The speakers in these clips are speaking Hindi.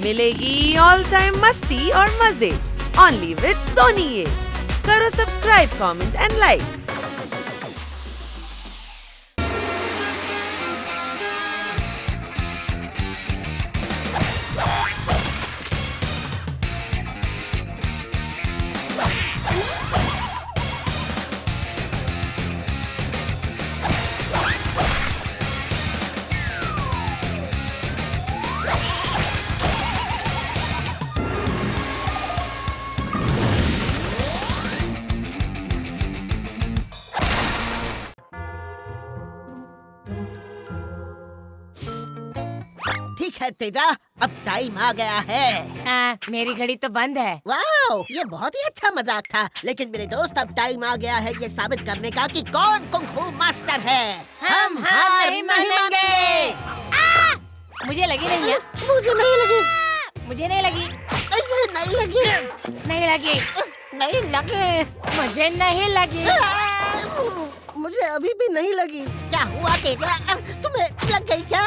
मिलेगी ऑल टाइम मस्ती और मजे ओनली विद सोनी। ये करो सब्सक्राइब, कमेंट एंड लाइक। ठीक है तेजा, अब टाइम आ गया है। मेरी घड़ी तो बंद है। वाओ, ये बहुत ही अच्छा मजाक था। लेकिन मेरे दोस्त, अब टाइम आ गया है ये साबित करने का कि कौन कुंग फू मास्टर है। हम हार नहीं मानेंगे। मुझे लगी नहीं है। मुझे नहीं लगी। मुझे नहीं लगी। नहीं लगी। नहीं लगी। नहीं लगी। मुझे नहीं लगी। मुझे अभी भी नहीं लगी। क्या हुआ तेजा, तुम्हें लग गई क्या?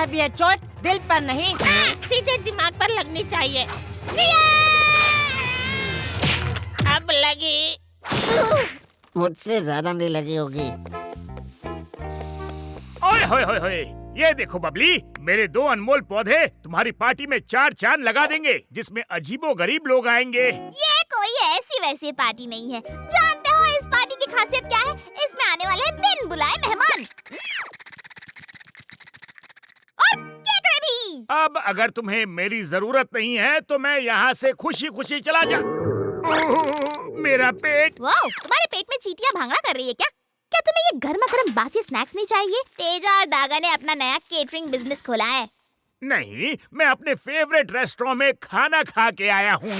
अब ये चोट दिल पर नहीं, सीधे दिमाग पर लगनी चाहिए। अब लगी। मुझसे ज्यादा नहीं लगी होगी। ओए होए होए होए, ये देखो बबली, मेरे 2 अनमोल पौधे तुम्हारी पार्टी में 4 चांद लगा देंगे, जिसमें अजीबो गरीब लोग आएंगे। ये कोई ऐसी वैसी पार्टी नहीं है। जानते हो इस पार्टी की खासियत क्या है? इसमें आने वाले हैं बिन बुलाए मेहमान और केकड़े भी। अब अगर तुम्हें मेरी जरूरत नहीं है तो मैं यहाँ से खुशी खुशी चला जा। मेरा पेट। वाओ, तुम्हारे पेट में चींटियां भांगड़ा कर रही है क्या? क्या तुम्हें ये गर्मा गर्म बासी स्नैक्स नहीं चाहिए? तेजा और दागा ने अपना नया केटरिंग बिजनेस खोला है। नहीं, मैं अपने फेवरेट रेस्टोरेंट में खाना खा के आया हूँ।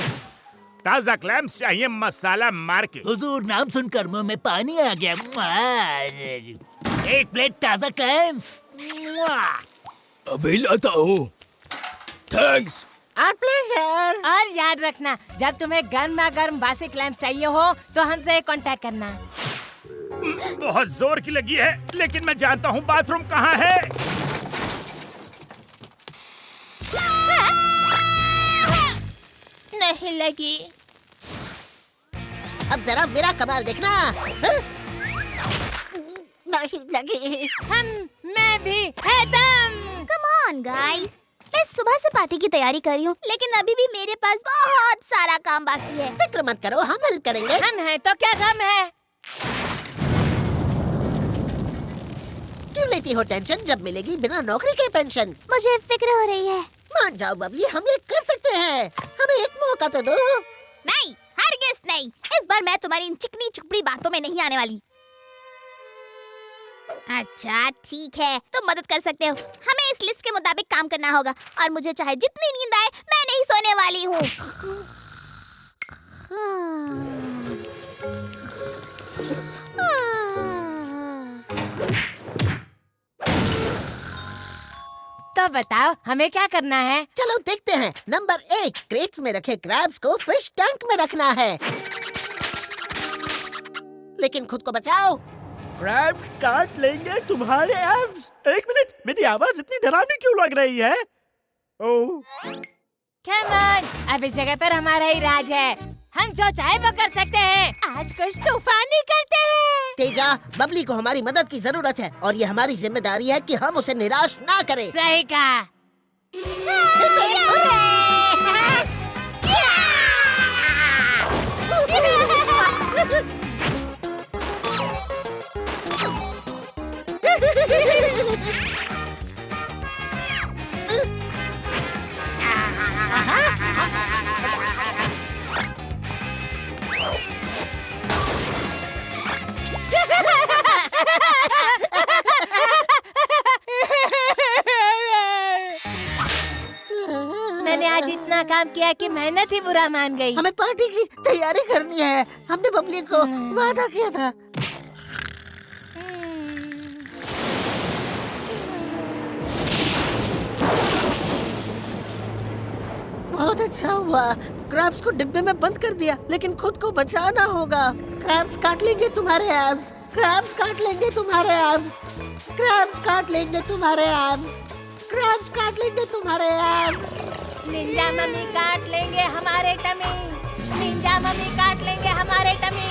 ताजा क्लैम्स चाहिए मसाला मार के। हुजूर, नाम सुनकर मुंह में पानी आ गया। 1 प्लेट ताजा क्लैम्स। अभी लाता हूँ। थैंक्स। Our pleasure। और याद रखना, जब तुम्हें गर्मा गर्म बासी क्लैम्स चाहिए हो तो हमसे कांटेक्ट करना। बहुत जोर की लगी है, लेकिन मैं जानता हूँ बाथरूम कहाँ है। नहीं लगी। अब जरा मेरा कमाल देखना। नहीं लगी। मैं भी है दम। Come on guys, मैं सुबह से पार्टी की तैयारी कर रही हूँ, लेकिन अभी भी मेरे पास बहुत सारा काम बाकी है। फिक्र मत करो, हम हेल्प करेंगे। हम हैं तो क्या गम है। क्यों लेती हो टेंशन, जब मिलेगी बिना नौकरी के पेंशन। मुझे फिक्र हो रही है। मान जाओ बबली, हम ये कर सकते हैं। हमें एक मौका तो दो। नहीं, हरगिज़ नहीं। इस बार मैं तुम्हारी इन चिकनी चुपड़ी बातों में नहीं आने वाली। अच्छा ठीक है, तुम मदद कर सकते हो। हमें इस लिस्ट के मुताबिक काम करना होगा और मुझे चाहे जितनी नींद आए, मैं नहीं सोने वाली हूँ। तो बताओ हमें क्या करना है? चलो देखते हैं। नंबर 1, क्रेट्स में रखे क्रैब्स को फिश टैंक में रखना है, लेकिन खुद को बचाओ। क्रैब्स काट लेंगे तुम्हारे एब्स। 1 मिनट, मेरी आवाज इतनी डरावनी क्यों लग रही है? ओह, Come on, अब इस जगह पर हमारा ही राज है। हम जो चाहे वो कर सकते हैं। आज कुछ तूफानी करते हैं। तेजा, बबली को हमारी मदद की जरूरत है और ये हमारी जिम्मेदारी है कि हम उसे निराश ना करें। सही कहा। मैंने आज इतना काम किया कि मेहनत ही बुरा मान गई। हमें पार्टी की तैयारी करनी है। हमने बबली को वादा किया था। बहुत अच्छा हुआ, क्रैब्स को डिब्बे में बंद कर दिया, लेकिन खुद को बचाना होगा। क्रैब्स काट लेंगे तुम्हारे एब्स, क्रैब्स काट लेंगे तुम्हारे एब्स, क्रैब्स काट लेंगे तुम्हारे एब्स, क्रैब्स काट लेंगे तुम्हारे एब्स। निंजा मम्मी काट लेंगे हमारे टमी। निंजा मम्मी काट लेंगे हमारे टमी।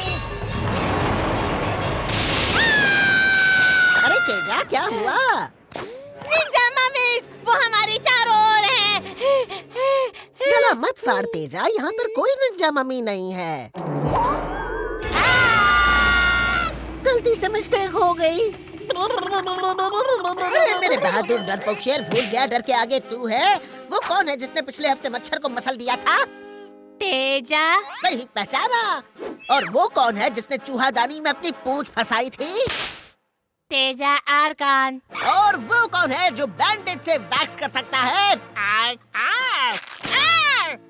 अरे तेजा, क्या हुआ? निंजा मम्मी वो हमारी चारों ओर हैं। गला मत फाड़ तेजा, यहाँ पर कोई निंजा मम्मी नहीं है। गलती से मिस्टेक हो गई। अरे मेरे बहादुर डरपोक शेर, भूल गया डर के आगे तू है। वो कौन है जिसने पिछले हफ्ते मच्छर को मसल दिया था? तेजा। सही पहचाना। और वो कौन है जिसने चूहादानी में अपनी पूंछ फंसाई थी? तेजा आर्कान। और वो कौन है जो बैंडेज से वैक्स कर सकता है?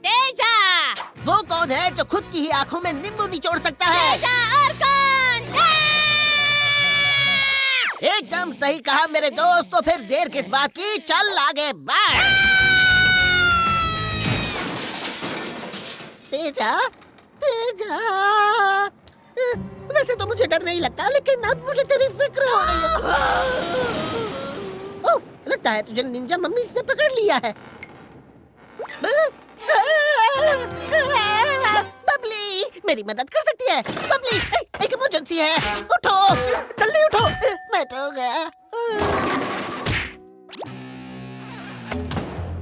तेजा। वो कौन है जो खुद की ही आंखों में नींबू निचोड़ सकता है? तेजा आर्कान। एकदम सही कहा मेरे दोस्त। तो फिर देर किस बात की, चल आगे बढ़। तेजा, तेजा। वैसे तो मुझे डर नहीं लगता, लेकिन अब मुझे तेरी फिक्र हो रही है। ओह, लगता है तुझे निंजा मम्मी से पकड़ लिया है। बबली, मेरी मदद कर सकती है? बबली, एक इमरजेंसी है। उठो, जल्दी उठो। मैं तो गया।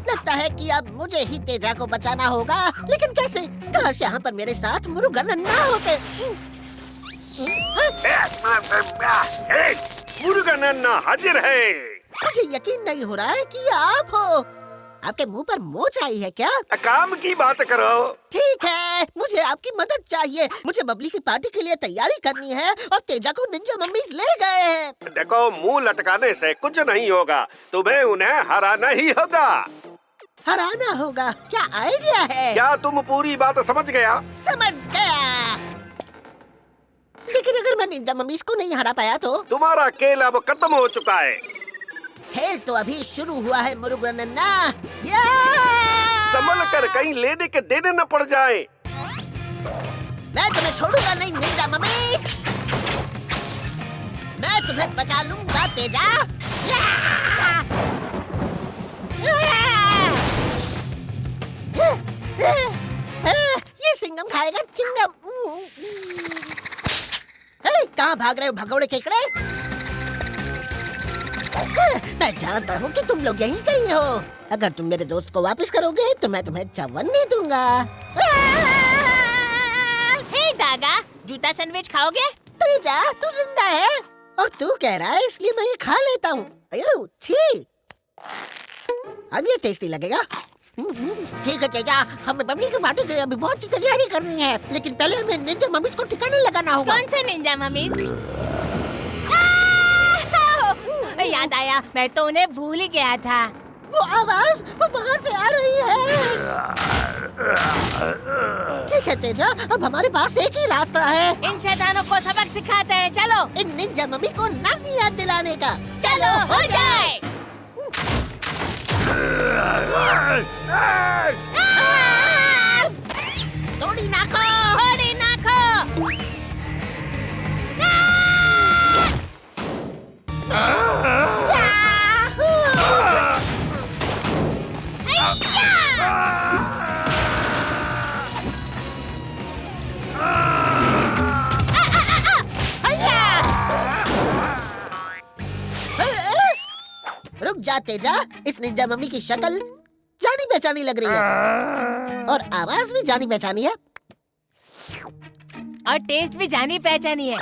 लगता है कि अब मुझे ही तेजा को बचाना होगा, लेकिन कैसे? काश यहाँ पर मेरे साथ मुरुगन ना होते। मुरुगन हाजिर है। मुझे यकीन नहीं हो रहा है कि आप हो। आपके मुंह पर मोच आई है क्या? काम की बात करो। ठीक है, मुझे आपकी मदद चाहिए। मुझे बबली की पार्टी के लिए तैयारी करनी है और तेजा को निंजा मम्मीज ले गए हैं। देखो, मुंह लटकाने से कुछ नहीं होगा, तुम्हें उन्हें हराना ही होगा। हराना होगा? क्या आइडिया है? क्या तुम पूरी बात समझ गया? समझ गया। लेकिन अगर मैं निंजा मम्मीज को नहीं हरा पाया तो? तुम्हारा खेल अब खत्म हो चुका है। खेल तो अभी शुरू हुआ है मुरुगन नन्ना। संभल कर कहीं लेने के देने न पड़ जाए। मैं तुम्हें छोड़ूंगा नहीं निंजा मम्मीज। मैं तुम्हें बचा लूंगा तेजा। ये सिंघम खाएगा चिंगम। कहाँ भाग रहे हो भगोड़े केकड़े? मैं जानता हूँ कि तुम लोग यहीं कहीं हो। अगर तुम मेरे दोस्त को वापस करोगे तो मैं तुम्हें चवन्नी दूंगा। हे डागा, जूता सैंडविच खाओगे? तेजा, तू जिंदा है और तू कह रहा है इसलिए मैं ये खा लेता हूँ। अयो, छी। अब ये टेस्टी लगेगा। ठीक है तेजा, हमें बबली की पार्टी के लिए अभी बहुत सी तैयारी करनी है, लेकिन पहले हमें निंजा मम्मीज को ठिकाने लगाना होगा। कौन से निंजा मम्मीज? याद आया, मैं तो उन्हें भूल ही गया था। वो आवाज वो वहाँ से आ रही है। ठीक है तेजा, अब हमारे पास एक ही रास्ता है। इन शैतानों को सबक सिखाते हैं, चलो। इन निंजा मम्मी को नानी याद दिलाने का। चलो, हो जाए। थोड़ी नाको, थोड़ी नाको। रुक जा तेजा, इस निंजा मम्मी की शक्ल जानी पहचानी लग रही है और आवाज भी जानी पहचानी है और टेस्ट भी जानी पहचानी है।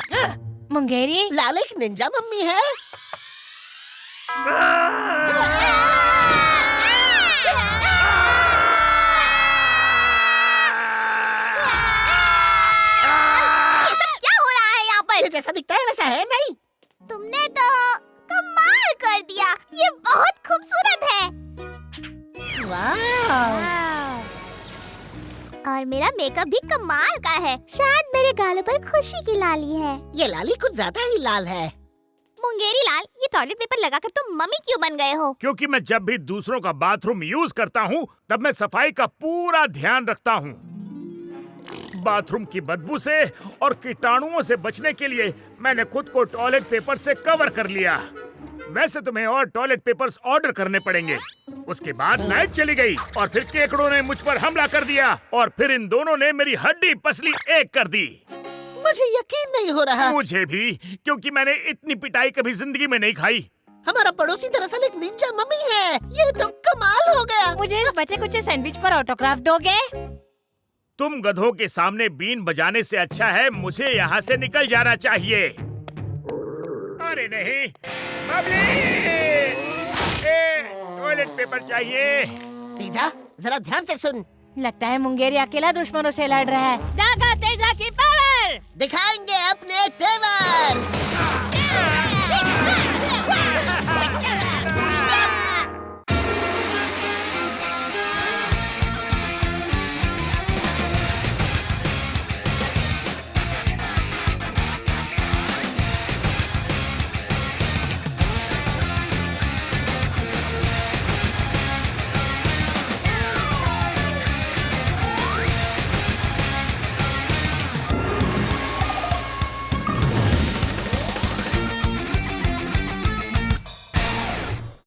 मुंगेरी, लाल एक निंजा मम्मी है। ये सब क्या हो रहा है यहाँ पर? ये जैसा दिखता है वैसा है नहीं। तुमने तो कमाल कर दिया। ये बहुत खूबसूरत है। वाह। और मेरा मेकअप भी कमाल का है। शायद मेरे गालों पर खुशी की लाली है। ये लाली कुछ ज्यादा ही लाल है। मुंगेरी लाल, ये टॉयलेट पेपर लगाकर तुम मम्मी क्यों बन गए हो? क्योंकि मैं जब भी दूसरों का बाथरूम यूज करता हूँ तब मैं सफाई का पूरा ध्यान रखता हूँ। बाथरूम की बदबू से और कीटाणुओं से बचने के लिए मैंने खुद को टॉयलेट पेपर से कवर कर लिया। वैसे तुम्हें और टॉयलेट पेपर्स ऑर्डर करने पड़ेंगे। उसके बाद लाइट चली गई और फिर केकड़ों ने मुझ पर हमला कर दिया और फिर इन दोनों ने मेरी हड्डी पसली एक कर दी। मुझे यकीन नहीं हो रहा। मुझे भी, क्योंकि मैंने इतनी पिटाई कभी जिंदगी में नहीं खाई। हमारा पड़ोसी दरअसल एक निंजा मम्मी है। ये तो कमाल हो गया। मुझे इस बचे कुछ सैंडविच पर ऑटोग्राफ दोगे? तुम गधों के सामने बीन बजाने से अच्छा है मुझे यहाँ से निकल जाना चाहिए। अरे नहीं, टॉयलेट पेपर चाहिए। तेजा, जरा ध्यान से सुन। लगता है मुंगेरी अकेला दुश्मनों से लड़ रहा है। जागा तेजा की पावर! दिखाएंगे अपने तेवर।